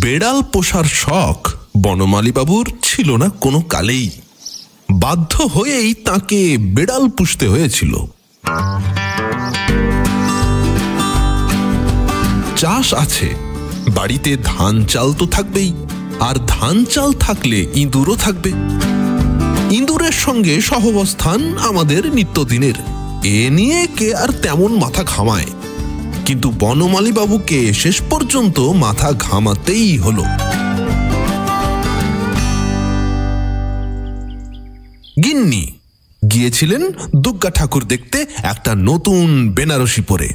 বেড়াল পোষার শখ বনমালী বাবুর ছিল না কোনো কালেই। বাধ্য হয়েই তাকে বেড়াল পুষতে হয়েছিল। চাষ আছে, বাড়িতে ধান চাল তো থাকবেই, আর ধান চাল থাকলে ইঁদুরও থাকবে। ইঁদুরের সঙ্গে সহাবস্থান আমাদের নিত্যদিনের, এ নিয়ে কে আর তেমন মাথা ঘামায়। কিন্তু বনমালী বাবুকে শেষ পর্যন্ত মাথা ঘামাতেই হলো। গিন্নি গিয়েছিলেন দুর্গা ঠাকুর দেখতে একটা নতুন বেনারসি পরে।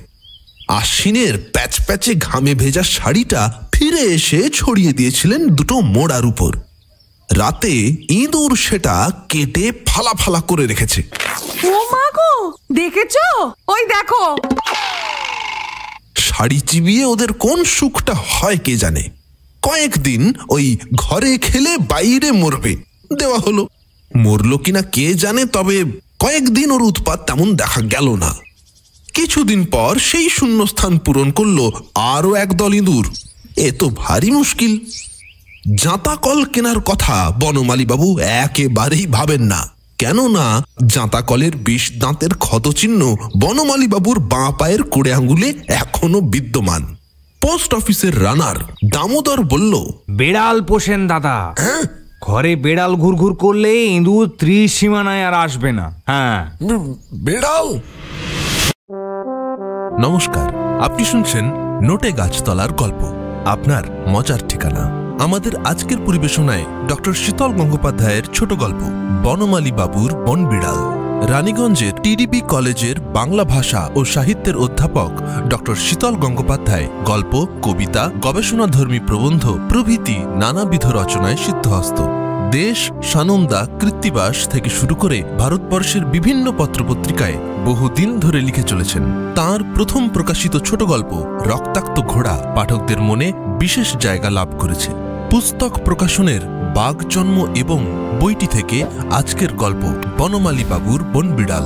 আশ্বিনের প্যাচ প্যাচে ঘামে ভেজা শাড়িটা ফিরে এসে ছড়িয়ে দিয়েছিলেন দুটো মোড়ার উপর। রাতে ইঁদুর সেটা কেটে ফালা ফালা করে রেখেছে। ও মা গো, দেখেছো? ওই দেখো। শাড়ি চিবিয়ে ওদের কোন সুখটা হয় কে জানে। কয়েকদিন ওই ঘরে খেলে বাইরে মরবে দেওয়া হলো। মরল কিনা কে জানে, তবে কয়েকদিন ওর উৎপাত তেমন দেখা গেল না। কিছুদিন পর সেই শূন্যস্থান পূরণ করলো আরো একদল ইঁদুর। এ তো ভারী মুশকিল। জাঁতা কল কেনার কথা বনমালী বাবু একেবারেই ভাবেন না, কেননা জাঁতা কলের ২০ দাঁতের ক্ষতচিহ্ন বনমালী বাবুর বাঁ পায়ের কুড়ে আঙ্গুলে এখনো বিদ্যমান। পোস্ট অফিসের রানার দামোদর বলল, বেড়াল পোষেন দাদা। ঘরে বেড়াল ঘুরঘুর করলে ইঁদুর ৩০ সীমানায় আর আসবে না। হ্যাঁ, বেড়াল। নমস্কার, আপনি শুনছেন নোটে গাছতলার গল্প, আপনার মজার ঠিকানা। আমাদের আজকের পরিবেশনায় ডক্টর শীতল গঙ্গোপাধ্যায়ের ছোট গল্প বনমালী বাবুর বনবিড়াল। রানীগঞ্জের টিডিবি কলেজের বাংলা ভাষা ও সাহিত্যের অধ্যাপক ডক্টর শীতল গঙ্গোপাধ্যায় গল্প, কবিতা, গবেষণাধর্মী প্রবন্ধ প্রভৃতি নানাবিধ রচনায় সিদ্ধহস্ত। দেশ, সানন্দা, কৃত্তিবাস থেকে শুরু করে ভারতবর্ষের বিভিন্ন পত্রপত্রিকায় বহুদিন ধরে লিখে চলেছেন। তাঁর প্রথম প্রকাশিত ছোট গল্প রক্তাক্ত ঘোড়া পাঠকদের মনে বিশেষ জায়গা লাভ করেছে। পুস্তক প্রকাশনের বাঘ জন্ম এবং বইটি থেকে আজকের গল্প বনমালী বাবুর বনবিড়াল।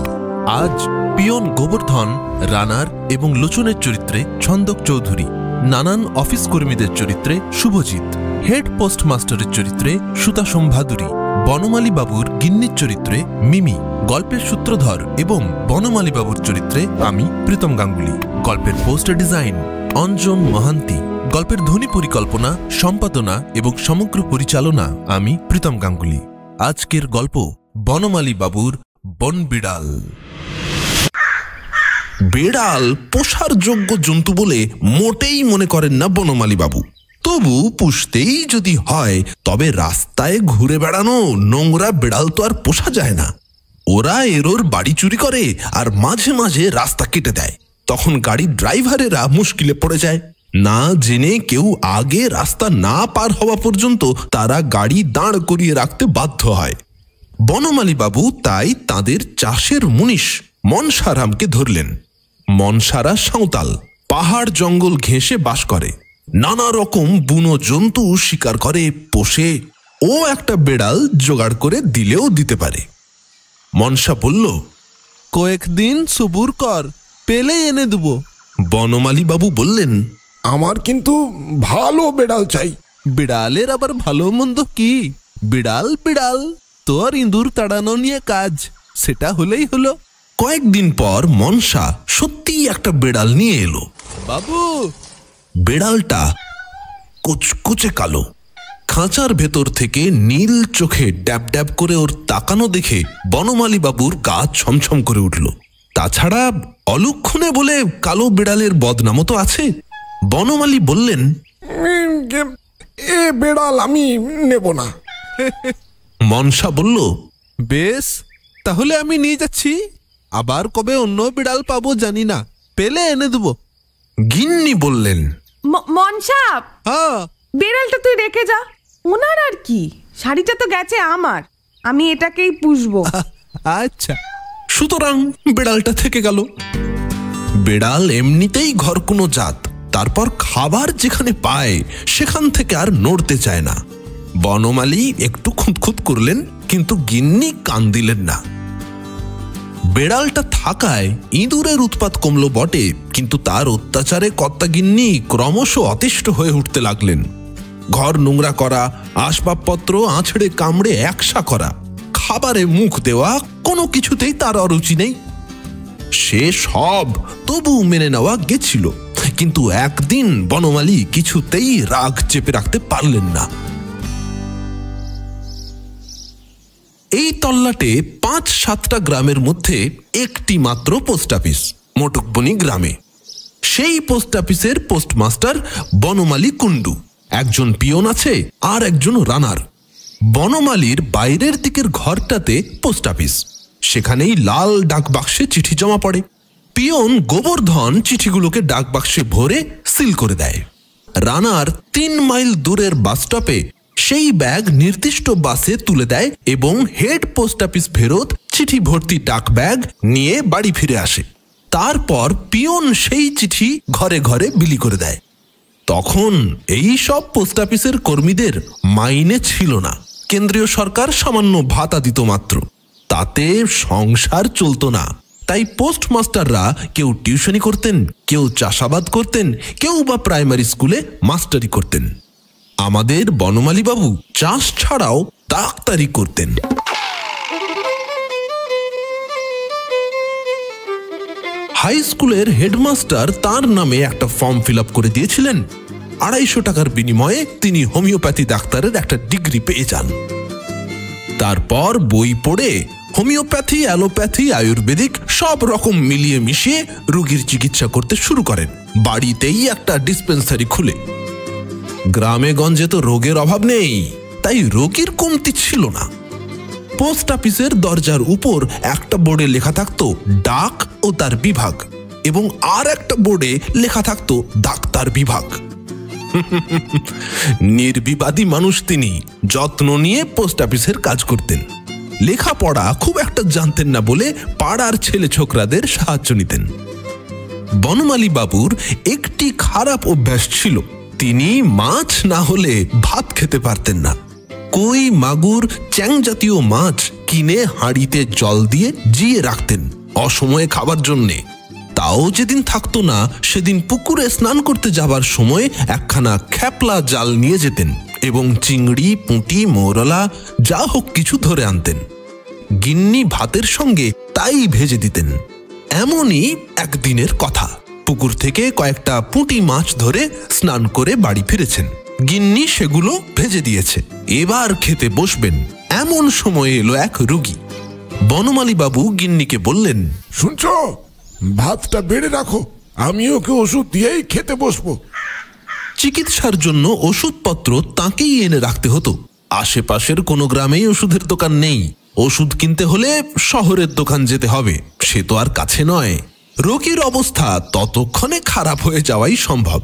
আজ পিয়ন গোবর্ধন, রানার এবং লোচনের চরিত্রে ছন্দক চৌধুরী, নানান অফিস কর্মীদের চরিত্রে শুভজিৎ, হেড পোস্টমাস্টারের চরিত্রে সুতাসম ভাদুরী, বনমালী বাবুর গিন্নির চরিত্রে মিমি, গল্পের সূত্রধর এবং বনমালী বাবুর চরিত্রে আমি প্রীতম গাঙ্গুলি, গল্পের পোস্টার ডিজাইন অঞ্জন মহান্তি, গল্পের ধ্বনি পরিকল্পনা, সম্পাদনা এবং সমগ্র পরিচালনা আমি প্রীতম গাঙ্গুলি। আজকের গল্প বনমালী বাবুর বনবিড়াল। বেড়াল পোষার যোগ্য জন্তু বলে মোটেই মনে করেন না বনমালী বাবু। তবু পুষতেই যদি হয় তবে রাস্তায় ঘুরে বেড়ানো নোংরা বেড়াল তো আর পোষা যায় না। ওরা এরোর বাড়ি চুরি করে আর মাঝে মাঝে রাস্তা কেটে দেয়। তখন গাড়ির ড্রাইভারেরা মুশকিলে পড়ে যায়। না জেনে কেউ আগে রাস্তা না পার হওয়া পর্যন্ত তারা গাড়ি দাঁড় করিয়ে রাখতে বাধ্য হয়। বনমালী বাবু তাই তাদের চাষের মুনিশ মনসারামকে ধরলেন। মনসারা সাঁওতাল, পাহাড় জঙ্গল ঘেঁষে বাস করে, নানা রকম বুনো জন্তু শিকার করে, পোষে। ও একটা বেড়াল জোগাড় করে দিলেও দিতে পারে। মনসা বলল, কয়েকদিন সবুর কর, পেলে এনে দেব। বনমালী বাবু বললেন, আমার কিন্তু ভালো বেড়াল চাই। বিড়ালের আবার ভালো মন্দ কি? বিড়াল বিড়াল, তোর ইঁদুর তাড়ানো নিয়ে কাজ, সেটা হলেই হলো। কয়েকদিন পর মনসা সত্যিই একটা বেড়াল নিয়ে এলো। বাবু, বেড়ালটা কুচকুচে কালো, খাঁচার ভেতর থেকে নীল চোখে ড্যাব ড্যাব করে ওর তাকানো দেখে বনমালী বাবুর গা ছমছম করে উঠল। তাছাড়া অলক্ষণে বলে কালো বেড়ালের বদনামও তো আছে। বনমালী বললেন, এ বেড়াল আমি নেব না। মনসা বলল, বেশ, তাহলে আমি নিয়ে যাচ্ছি। আবার কবে অন্য বিড়াল পাবো জানি না, পেলে এনে দেব। গিন্নি বললেন, মনসা, হ্যাঁ, বেড়ালটা তুই রেখে যা। ওনার আর কি, শাড়িটা তো গেছে আমার, আমি এটাকেই পুষবো। আচ্ছা। সুতরাং বেড়ালটা থেকে গেল। বেড়াল এমনিতেই ঘর কোনো জাত, তারপর খাবার যেখানে পায় সেখান থেকে আর নড়তে চায় না। বনমালী একটু খুঁতখুত করলেন, কিন্তু গিন্নি কান দিলেন না। বেড়ালটা থাকায় ইঁদুরের উৎপাত কমল বটে, কিন্তু তার অত্যাচারে কর্তা গিন্নি ক্রমশ অতিষ্ঠ হয়ে উঠতে লাগলেন। ঘর নোংরা করা, আসবাবপত্র আছড়ে কামড়ে একসা করা, খাবারে মুখ দেওয়া, কোনো কিছুতেই তার অরুচি নেই। সে সব তবু মেনে নেওয়া গেছিল, কিন্তু একদিন বনমালী কিছুতেই রাগ চেপে রাখতে পারলেন না। এই তল্লাটে ৫-৭টা গ্রামের মধ্যে একটি মাত্র পোস্ট অফিস, মোটকবনি গ্রামে। সেই পোস্ট অফিসের পোস্টমাস্টার বনমালী কুণ্ডু, একজন পিয়ন আছে আর একজন রানার। বনমালীর বাইরের দিকের ঘরটাতে পোস্ট অফিস, সেখানেই লাল ডাক বাক্সে চিঠি জমা পড়ে। পিয়ন গোবর্ধন চিঠিগুলোকে ডাক বাক্সে ভরে সিল করে দেয়। রানার ৩ মাইল দূরের বাসস্টপে সেই ব্যাগ নির্দিষ্ট বাসে তুলে দেয় এবং হেড পোস্ট অফিস ফেরত চিঠি ভর্তি ডাক ব্যাগ নিয়ে বাড়ি ফিরে আসে। তারপর পিয়ন সেই চিঠি ঘরে ঘরে বিলি করে দেয়। তখন এই সব পোস্ট অফিসের কর্মীদের মাইনে ছিল না, কেন্দ্রীয় সরকার সামান্য ভাতা দিত মাত্র, তাতে সংসার চলতো না। তাই পোস্টমাস্টাররা কেউ টিউশনি করতেন, কেউ চাষাবাদ করতেন, কেউ বা প্রাইমারি স্কুলে মাস্টারি করতেন। আমাদের বনমালী বাবু চাষ ছাড়াও ডাক্তারি করতেন। হাই স্কুলের হেডমাস্টার তার নামে একটা ফর্ম ফিল আপ করে দিয়েছিলেন। ২৫০ টাকার বিনিময়ে তিনি হোমিওপ্যাথি ডাক্তারের একটা ডিগ্রি পেয়ে যান। তারপর বই পড়ে হোমিওপ্যাথি, অ্যালোপ্যাথি, আয়ুর্বেদিক সব রকম মিলিয়ে মিশিয়ে রোগীর চিকিৎসা করতে শুরু করেন, বাড়িতেই একটা ডিসপেন্সারি খুলে। গ্রামে গঞ্জে তো রোগের অভাব নেই, তাই রোগীর কমতি ছিল না। পোস্ট অফিসের দরজার উপর একটা বোর্ডে লেখা থাকতো ডাক ও তার বিভাগ, এবং আর একটা বোর্ডে লেখা থাকতো ডাক্তার বিভাগ। নির্বিবাদী মানুষ তিনি, যত্ন নিয়ে পোস্ট অফিসের কাজ করতেন। লেখাপড়া খুব একটা জানতেন না বলে পাড়ার ছেলে ছোকরাদের সাহায্য নিতেন। বনমালী বাবুর একটি খারাপ অভ্যাস ছিল, তিনি মাছ না হলে ভাত খেতে পারতেন না। কই, মাগুর, চ্যাং জাতীয় মাছ কিনে হাঁড়িতে জল দিয়ে জিয়ে রাখতেন অসময়ে খাবার জন্যে। তাও যেদিন থাকতো না সেদিন পুকুরে স্নান করতে যাবার সময় একখানা খ্যাপলা জাল নিয়ে যেতেন এবং চিংড়ি, পুঁটি, মৌরলা যা হোক কিছু ধরে আনতেন। গিন্নি ভাতের সঙ্গে তাই ভেজে দিতেন। এমনই একদিনের কথা, পুকুর থেকে কয়েকটা পুঁটি মাছ ধরে স্নান করে বাড়ি ফিরেছেন। গিন্নি সেগুলো ভেজে দিয়েছে, এবার খেতে বসবেন। এমন সময় এলো এক রোগী। বনমালী বাবু গিন্নিকে বললেন, শুনছো, ভাতটা বেড়ে রাখো, আমি ওকে ওষুধ দিয়েই খেতে বসবো। চিকিৎসার জন্য ওষুধপত্র তাকেই এনে রাখতে হতো। আশেপাশের কোনো গ্রামেই ওষুধের দোকান নেই, ওষুধ কিনতে হলে শহরের দোকান যেতে হবে, সে তো আর কাছে নয়। রোগীর অবস্থা ততক্ষণে খারাপ হয়ে যাওয়াই সম্ভব।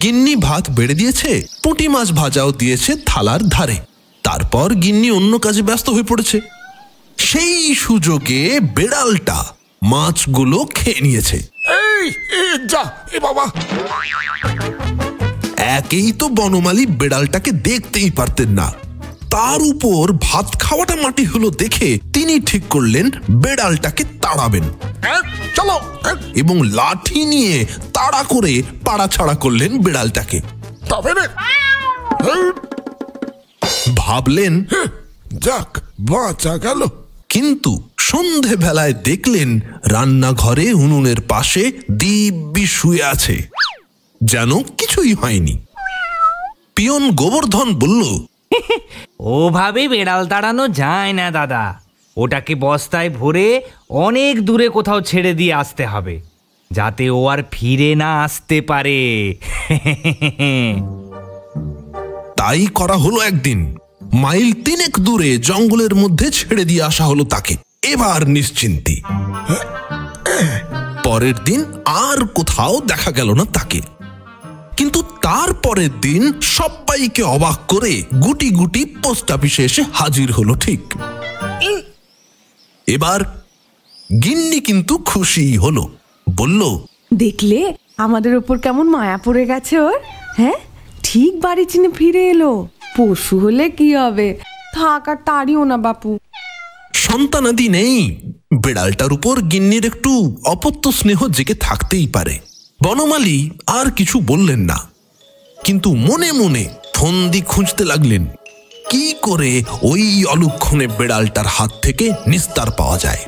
গিন্নি ভাত বেড়ে দিয়েছে, পুঁটি মাছ ভাজাও দিয়েছে থালার ধারে। তারপর গিন্নি অন্য কাজে ব্যস্ত হয়ে পড়েছে। সেই সুযোগে বেড়ালটা মাছগুলো খেয়ে নিয়েছে। যা এ বাবা! একেই তো বনমালী বেড়ালটাকে দেখতেই পারতেন না, তার উপর ভাত খাওয়াটা মাটি হলো দেখে তিনি ঠিক করলেন বেড়ালটাকে তাড়াবেন। চলো! এবং লাঠি নিয়ে তাড়া করে পাড়া ছাড়া করলেন বেড়ালটাকে। তবে রে, ভাবলেন যাক, বাঁচা গেল। কিন্তু সন্ধে বেলায় দেখলেন রান্নাঘরে উনুনের পাশে দিব্যি শুয়ে আছে, যেন কিছুই হয়নি। পিয়ন গোবর্ধন বলল, ওভাবে বেড়াল তাড়ানো যায় না দাদা, ওটাকে বস্তায় ভরে অনেক দূরে কোথাও ছেড়ে দিয়ে আসতে হবে, যাতে ও আর ফিরে না আসতে পারে। তাই করা হলো। একদিন মাইল ৩ দূরে জঙ্গলের মধ্যে ছেড়ে দিয়ে আসা হলো তাকে। এবার নিশ্চিন্তি। পরের দিন আর কোথাও দেখা গেল না তাকে। কিন্তু তার পরের দিন সবাইকে অবাক করে গুটি গুটি পোস্ট অফিসে এসে হাজির হলো ঠিক। এবার গিন্নি কিন্তু খুশি হলো, বলল, দেখলে আমাদের ওপর কেমন মায়া পড়ে গেছে ওর। হ্যাঁ, ঠিক বাড়ি চিনে ফিরে এলো। পশু হলে কি হবে, থাক আর তাড়িও না বাপু। সন্তানাদি নেই, বেড়ালটার উপর গিন্নির একটু অপত্য স্নেহ জেগে থাকতেই পারে। বনমালী আর কিছু বললেন না, কিন্তু মনে মনে ফন্দি খুঁজতে লাগলেন কি করে ওই অলক্ষণে বেড়ালটার হাত থেকে নিস্তার পাওয়া যায়।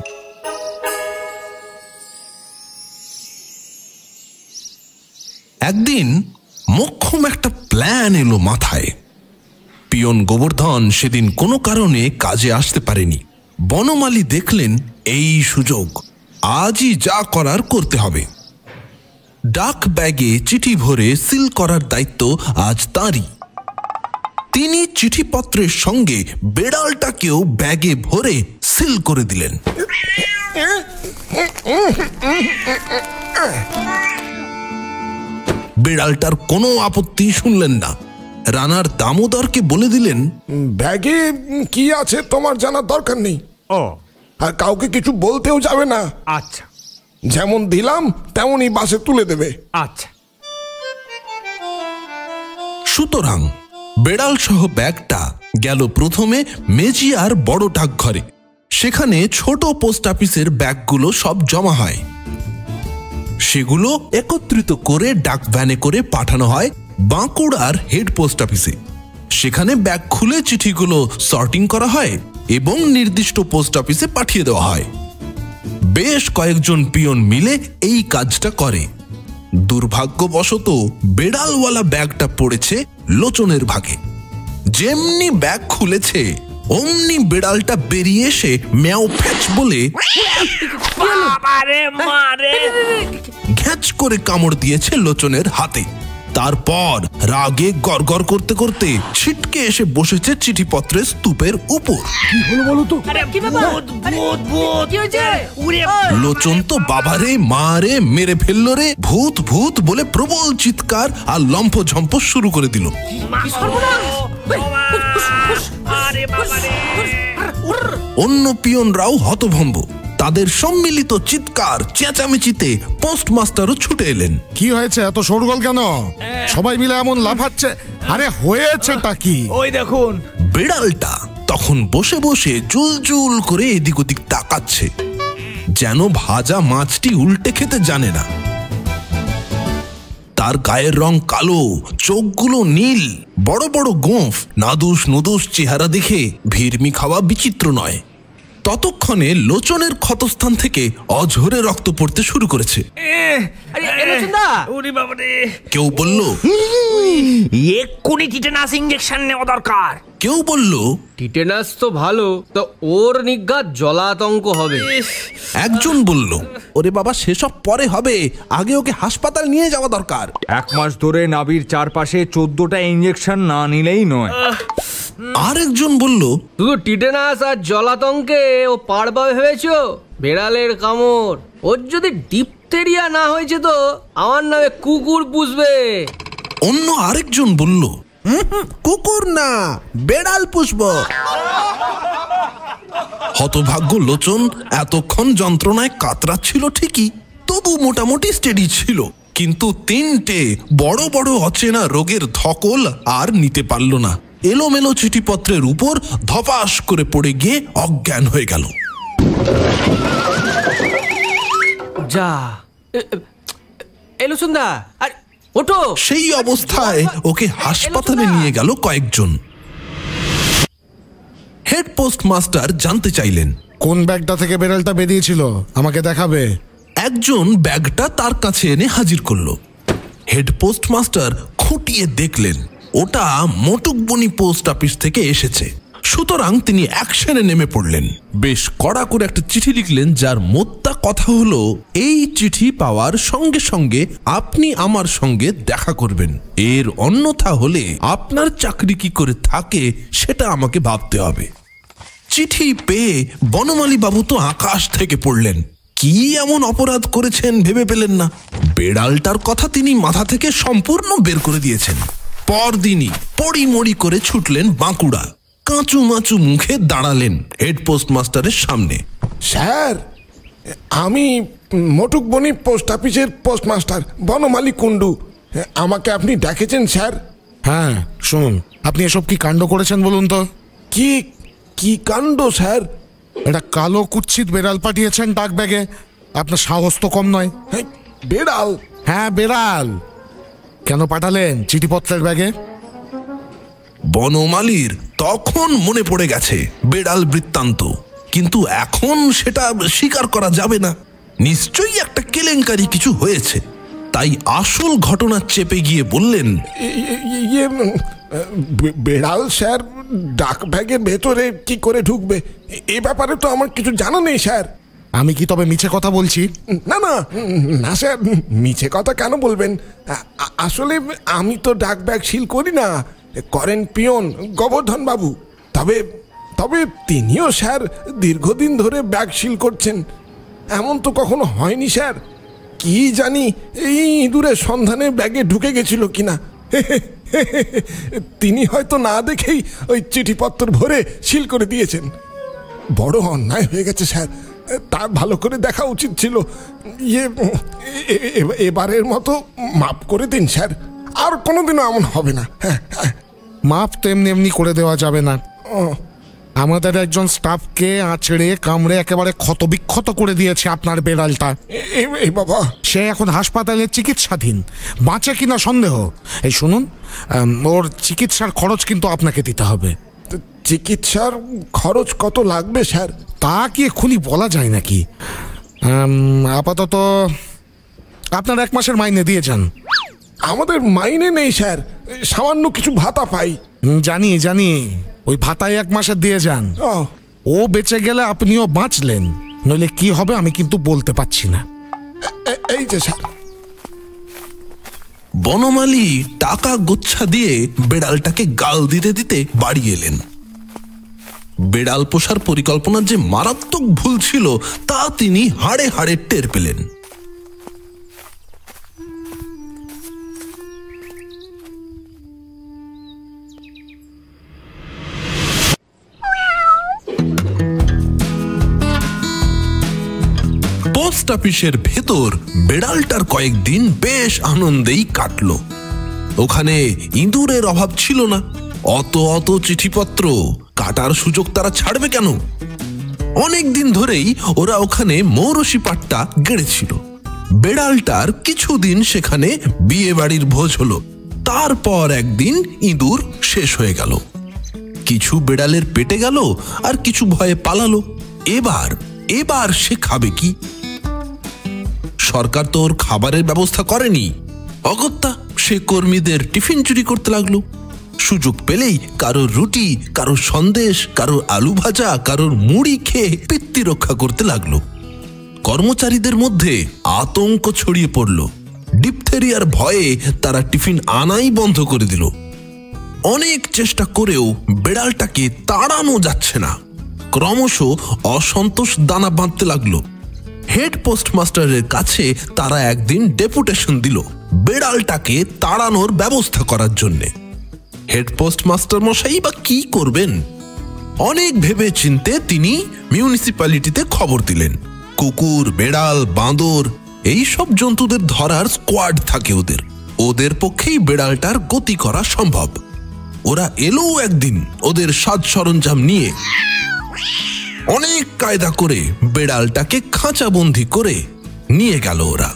একদিন মোক্ষম একটা প্ল্যান এলো মাথায়। পিয়ন গোবর্ধন সেদিন কোনো কারণে কাজে আসতে পারেনি। বনমালী দেখলেন এই সুযোগ, আজই যা করার করতে হবে। ডাক ব্যাগে চিঠি ভরে সিল করার দায়িত্ব আজ তাঁরই। তিনি চিঠিপত্রের সঙ্গে বেড়ালটাকেও ব্যাগে ভরে সিল করে দিলেন। বেড়ালটার কোনো আপত্তি শুনলেন না। রানার দামোদরকে বলে দিলেন, ব্যাগে কি আছে তোমার জানার দরকার নেই। ও আর কাউকে কিছু বলতেও যাবে না। আচ্ছা যেমন দিলাম তেমনই বাসে তুলে দেবে। আচ্ছা। সুতরাং বেড়াল সহ ব্যাগটা গেল প্রথমে মেজিয়ার বড় ডাকঘরে। সেখানে ছোট পোস্ট অফিসের ব্যাগগুলো সব জমা হয়। সেগুলো একত্রিত করে ডাক ভ্যানে করে পাঠানো হয় বাঁকুড়ার হেড পোস্ট অফিসে। সেখানে ব্যাগ খুলে চিঠিগুলো সর্টিং করা হয় এবং নির্দিষ্ট পোস্ট অফিসে পাঠিয়ে দেওয়া হয়। বেশ কয়েকজন পিয়ন মিলে এই কাজটা করে। দুর্ভাগ্যবশত বেড়ালওয়ালা ব্যাগটা পড়েছে লোচনের ভাগে। যেমনি ব্যাগ খুলেছে অমনি বেড়ালটা বেরিয়ে এসে ম্যাও ফ্যাচ বলে ঘ্যাচ করে কামড় দিয়েছে লোচনের হাতে। তারপর রাগে গড়গড় করতে করতে ছিটকে এসে বসেছে চিঠিপত্রের স্তূপের উপর। লোচন তো বাবারে মারে মেরে ফেললো রে, ভূত ভূত বলে প্রবল চিৎকার আর লম্ফঝম্প শুরু করে দিল। অন্য পিয়নরাও হতভম্ব। তাদের সম্মিলিত চিৎকার চেঁচামেচিতে পোস্টমাস্টারও ছুটে এলেন। কি হয়েছে, এত শোরগোল কেন? সবাই মিলে এমন লাফাচ্ছে। আরে হয়েছেটা কি? ওই দেখুন। বেড়ালটা তখন বসে বসে জুলজুল করে এদিক ওদিক তাকাচ্ছে, যেন ভাজা মাছটি উল্টে খেতে জানে না। তার গায়ের রং কালো, চোখগুলো নীল, বড় বড় গোঁফ, নাদুস নুদুস চেহারা দেখে ভিড়মি খাওয়া বিচিত্র নয়। ততক্ষণে লোচনের ক্ষতস্থান থেকে অঝরে রক্ত পড়তে শুরু করেছে। কেউ বলল এক্ষুনি টিটেনাস ইঞ্জেকশন নেওয়া দরকার। কেউ বলল টিটেনাস তো ভালো, তো ওর নিজ্ঞাত জলাতঙ্ক হবে। একজন বলল ওরে বাবা সেসব পরে হবে, আগে ওকে হাসপাতাল নিয়ে যাওয়া দরকার। 1 মাস ধরে নাভির চারপাশে 14টা ইঞ্জেকশন না নিলেই নয়। আরেকজন বলল শুধু টিটেনাস আর জলাতঙ্কে ও পারবা ভেবেছো? বেড়ালের কামড়, ওর যদি ডিপথেরিয়া না হয়েছে তো আমার নামে কুকুর পুষবে। অন্য আরেকজন বলল কুকুর না, বেড়াল পুষব। হতভাগ্য লোচন এতক্ষণ যন্ত্রণায় কাতরাচ্ছিল ঠিকই, তবু মোটামুটি স্টেডি ছিল। কিন্তু 3টে বড় বড় অচেনা রোগের ধকল আর নিতে পারল না। এলোমেলো চিঠিপত্রের উপর ধপাস করে পড়ে গিয়ে অজ্ঞান হয়ে গেল। যা এলো সন্ধ্যা, আর ওঠো। সেই অবস্থায় ওকে হাসপাতালে নিয়ে গেল কয়েকজন। হেড পোস্ট মাস্টার জানতে চাইলেন কোন ব্যাগটা থেকে বেড়ালটা বেরিয়েছিল, আমাকে দেখাবে। একজন ব্যাগটা তার কাছে এনে হাজির করলো। হেড পোস্ট মাস্টার খুঁটিয়ে দেখলেন ওটা মোটকবনি পোস্ট অফিস থেকে এসেছে। সুতরাং তিনি অ্যাকশনে নেমে পড়লেন। বেশ কড়া করে একটা চিঠি লিখলেন, যার মোদ্দা কথা হলো এই চিঠি পাওয়ার সঙ্গে সঙ্গে আপনি আমার সঙ্গে দেখা করবেন। এর অন্যথা হলে আপনার চাকরি কি করে থাকে সেটা আমাকে ভাবতে হবে। চিঠি পেয়ে বনমালী বাবু তো আকাশ থেকে পড়লেন। কি এমন অপরাধ করেছেন ভেবে পেলেন না। বেড়ালটার কথা তিনি মাথা থেকে সম্পূর্ণ বের করে দিয়েছেন। পরদিনই পড়িমড়ি করে ছুটলেন বাঁকুড়া। কাঁচু মাচু মুখে দাঁড়ালেন হেড পোস্ট মাস্টারের সামনে। স্যার, আমি মোটকবনি পোস্ট অফিসের পোস্টমাস্টার বনমালী কুণ্ডু। আমাকে আপনি ডেকেছেন স্যার? হ্যাঁ, শুনুন, আপনি এসব কি কাণ্ড করেছেন বলুন তো? কি কি কাণ্ড স্যার? এটা কালো কুৎসিত বেড়াল পাঠিয়েছেন ডাক ব্যাগে। আপনার সাহস তো কম নয়। বেড়াল? হ্যাঁ বেড়াল। কেন পাঠালেন চিঠিপত্রের ব্যাগে? বনমালীর তখন মনে পড়ে গেছে বেড়াল বৃত্তান্ত, কিন্তু এখন সেটা স্বীকার করা যাবে না। নিশ্চয়ই একটা কেলেঙ্কারি কিছু হয়েছে। তাই আসল ঘটনা চেপে গিয়ে বললেন, ইয়ে বেড়াল স্যার ডাক ব্যাগের ভেতরে কি করে ঢুকবে এ ব্যাপারে তো আমার কিছু জানা নেই স্যার। আমি কি তবে মিছে কথা বলছি? না না না স্যার, মিছে কথা কেন বলবেন? আসলে আমি তো ডাক ব্যাগ সিল করি না, করেন পিয়ন গোবর্ধন বাবু। তবে তবে তিনিও স্যার দীর্ঘদিন ধরে ব্যাগ সিল করছেন। এমন তো কখনো হয়নি স্যার। কি জানি এই ইঁদুরের সন্ধানে ব্যাগে ঢুকে গেছিল কিনা। তিনি হয়তো না দেখেই ওই চিঠিপত্র ভরে সিল করে দিয়েছেন। বড় অন্যায় হয়ে গেছে স্যার, তা ভালো করে দেখা উচিত ছিল। এবারের মতো মাফ করে দিন স্যার, আর কোনোদিনও এমন হবে না। মাপ তো এমনি এমনি করে দেওয়া যাবে না। আমাদের একজন স্টাফকে আঁচড়ে কামড়ে একেবারে ক্ষতবিক্ষত করে দিয়েছে আপনার বেড়ালটা। এই বাবা, সে এখন হাসপাতালে চিকিৎসাধীন, বাঁচে কিনা সন্দেহ। এই শুনুন, ওর চিকিৎসার খরচ কিন্তু আপনাকে দিতে হবে। চিকিৎসার খরচ কত লাগবে স্যার? তা কি এক্ষুনি বলা যায় নাকি? আপাতত আপনার 1 মাসের মাইনে দিয়ে যান। আমাদের মাইনে নেই স্যার, সামান্য কিছু ভাতা পাই। জানি জানি, ওই ভাতায় 1 মাসের দিয়ে যান। ও বেঁচে গেলে আপনিও বাঁচলেন, নইলে কি হবে আমি কিন্তু বলতে পারছি না। এই যে স্যার। বনমালী টাকা গোচ্ছা দিয়ে বেড়ালটাকে গাল দিতে দিতে বাড়ি এলেন। বেড়াল পোষার পরিকল্পনার যে মারাত্মক ভুল ছিল তা তিনি হাড়ে হাড়ে টের পেলেন। পোস্ট অফিসের ভেতর বেড়ালটার কয়েকদিন বেশ আনন্দেই কাটলো। ওখানে ইঁদুরের অভাব ছিল না। অত অত চিঠিপত্র কাটার সুযোগ তারা ছাড়বে কেন? অনেক দিন ধরেই ওরা ওখানে মৌরসি পাট্টা গেড়েছিল। বেড়ালটার কিছুদিন সেখানে বিয়ে বাড়ির ভোজ হলো। তারপর একদিন ইঁদুর শেষ হয়ে গেল। কিছু বেড়ালের পেটে গেল, আর কিছু ভয়ে পালালো। এবার সে খাবে কি? সরকার তো ওর খাবারের ব্যবস্থা করেনি। অগত্যা সে কর্মীদের টিফিন চুরি করতে লাগলো। সুযোগ পেলেই কারোর রুটি, কারোর সন্দেশ, কারোর আলু ভাজা, কারোর মুড়ি খেয়ে পিত্তি রক্ষা করতে লাগলো। কর্মচারীদের মধ্যে আতঙ্ক ছড়িয়ে পড়ল। ডিপথেরিয়ার ভয়ে তারা টিফিন আনাই বন্ধ করে দিল। অনেক চেষ্টা করেও বেড়ালটাকে তাড়ানো যাচ্ছে না। ক্রমশ অসন্তোষ দানা বাঁধতে লাগলো। হেড পোস্টমাস্টারের কাছে তারা একদিন ডেপুটেশন দিল বেড়ালটাকে তাড়ানোর ব্যবস্থা করার জন্য। হেড পোস্টমাস্টার মশাই বা কি করবেন? অনেক ভেবে চিন্তে তিনি মিউনিসিপ্যালিটিতে খবর দিলেন। কুকুর, বেড়াল, বাঁদর এই সব জন্তুদের ধরার স্কোয়াড থাকে ওদের পক্ষেই বেড়ালটার গতি করা সম্ভব। ওরা এলো একদিন ওদের সাজ সরঞ্জাম নিয়ে। অনেক কায়দা করে বেড়ালটাকে খাঁচাবন্দি করে নিয়ে গেল ওরা।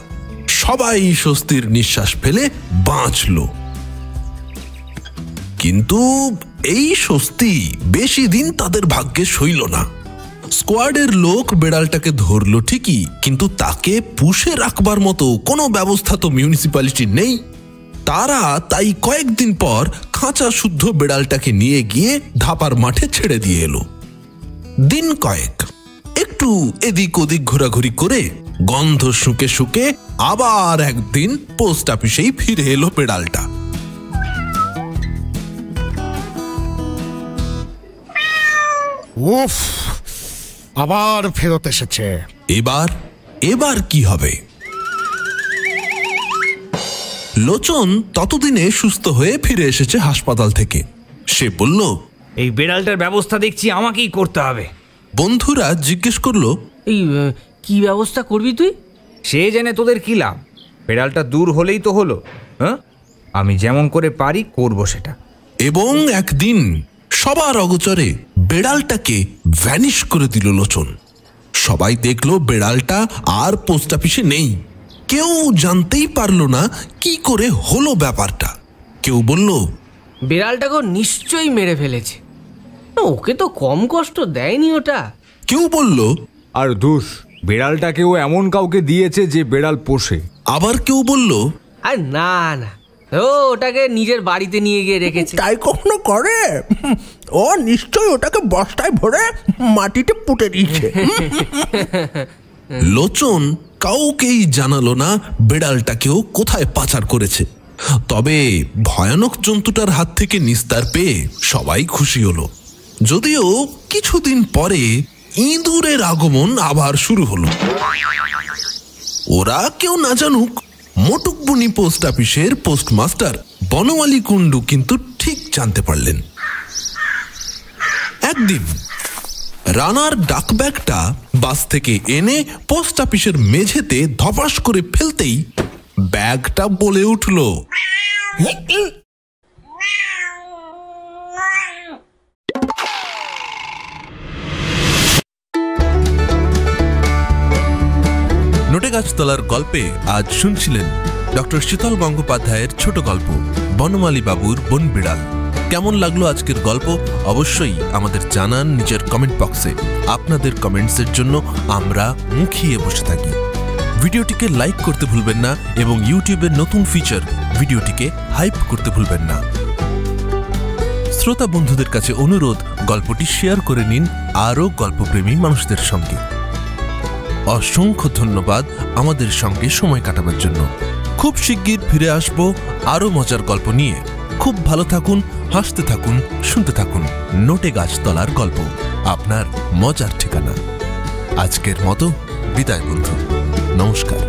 সবাই স্বস্তির নিঃশ্বাস ফেলে বাঁচল। কিন্তু এই স্বস্তি বেশি দিন তাদের ভাগ্যে সইল না। স্কোয়াডের লোক বেড়ালটাকে ধরলো ঠিকই, কিন্তু তাকে পুষে রাখবার মতো কোনো ব্যবস্থা তো মিউনিসিপ্যালিটির নেই। তারা তাই কয়েকদিন পর খাঁচা শুদ্ধ বেড়ালটাকে নিয়ে গিয়ে ধাপার মাঠে ছেড়ে দিয়ে এলো। দিন কয়েক একটু এদিক ওদিক ঘোরাঘুরি করে গন্ধ শুকে শুকে আবার একদিন পোস্ট অফিসেই ফিরে এলো বেড়ালটা। উফ, আবার ফেরত এসেছে। এবার কি হবে? লোচন ততদিনে সুস্থ হয়ে ফিরে এসেছে হাসপাতাল থেকে। সে বলল, এই বেড়ালটার ব্যবস্থা দেখছি আমাকেই করতে হবে। বন্ধুরা জিজ্ঞেস করলো, এই কি ব্যবস্থা করবি তুই? সে জেনে তোদের কি লাভ? বেড়ালটা দূর হলেই তো হলো। হ্যাঁ, আমি যেমন করে পারি করব সেটা। এবং একদিন সবার অগোচরে বেড়ালটাকে ভ্যানিশ করে দিল লোচন। সবাই দেখলো বেড়ালটা আর পোস্ট অফিসে নেই। কেউ জানতেই পারলো না কি করে হলো ব্যাপারটা। কেউ বলল, বিড়ালটাকেও নিশ্চয়ই মেরে ফেলেছে। ওকে তো কম কষ্ট দেয়নি ওটা। কেউ বলল, আর দোষ বেড়ালটাকেও এমন কাউকে দিয়েছে যে বেড়াল পোষে। আবার কেউ বলল, আর না না, ওটাকে নিজের বাড়িতে নিয়ে গিয়ে রেখেছে। তাই কখনো করে? ও নিশ্চয়ই ওটাকে বস্তায় ভরে মাটিতে পুঁতে দিয়েছে। লোচন কাউকেই জানালো না বেড়ালটাকেও কোথায় পাচার করেছে। তবে ভয়ানক জন্তুটার হাত থেকে নিস্তার পেয়ে সবাই খুশি হলো। যদিও কিছুদিন পরে ইঁদুরের আগমন আবার শুরু হলো। ওরা কেউ না জানুক, মোটকবনি পোস্ট অফিসের পোস্টমাস্টার বনমালী কুণ্ডু কিন্তু ঠিক জানতে পারলেন। একদিন রানার ডাক ব্যাগটা বাস থেকে এনে পোস্ট অফিসের মেঝেতে ধপাস করে ফেলতেই ব্যাগটা বলে উঠল, নোটে গাছতলার গল্পে আজ শুনছিলেন ডক্টর শীতল গঙ্গোপাধ্যায়ের ছোট গল্প বনমালী বাবুর বনবিড়াল। কেমন লাগলো আজকের গল্প অবশ্যই আমাদের জানান নিজের কমেন্ট বক্সে। আপনাদের কমেন্টসের জন্য আমরা মুখিয়ে বসে থাকি। ভিডিওটিকে লাইক করতে ভুলবেন না এবং ইউটিউবের নতুন ফিচার ভিডিওটিকে হাইপ করতে ভুলবেন না। শ্রোতা বন্ধুদের কাছে অনুরোধ, গল্পটি শেয়ার করে নিন আরও গল্পপ্রেমী মানুষদের সঙ্গে। অসংখ্য ধন্যবাদ আমাদের সঙ্গে সময় কাটাবার জন্য। খুব শিগগির ফিরে আসব আরও মজার গল্প নিয়ে। খুব ভালো থাকুন, হাসতে থাকুন, শুনতে থাকুন নোটে গাছতলার গল্প, আপনার মজার ঠিকানা। আজকের মতো বিদায় বন্ধু, নমস্কার।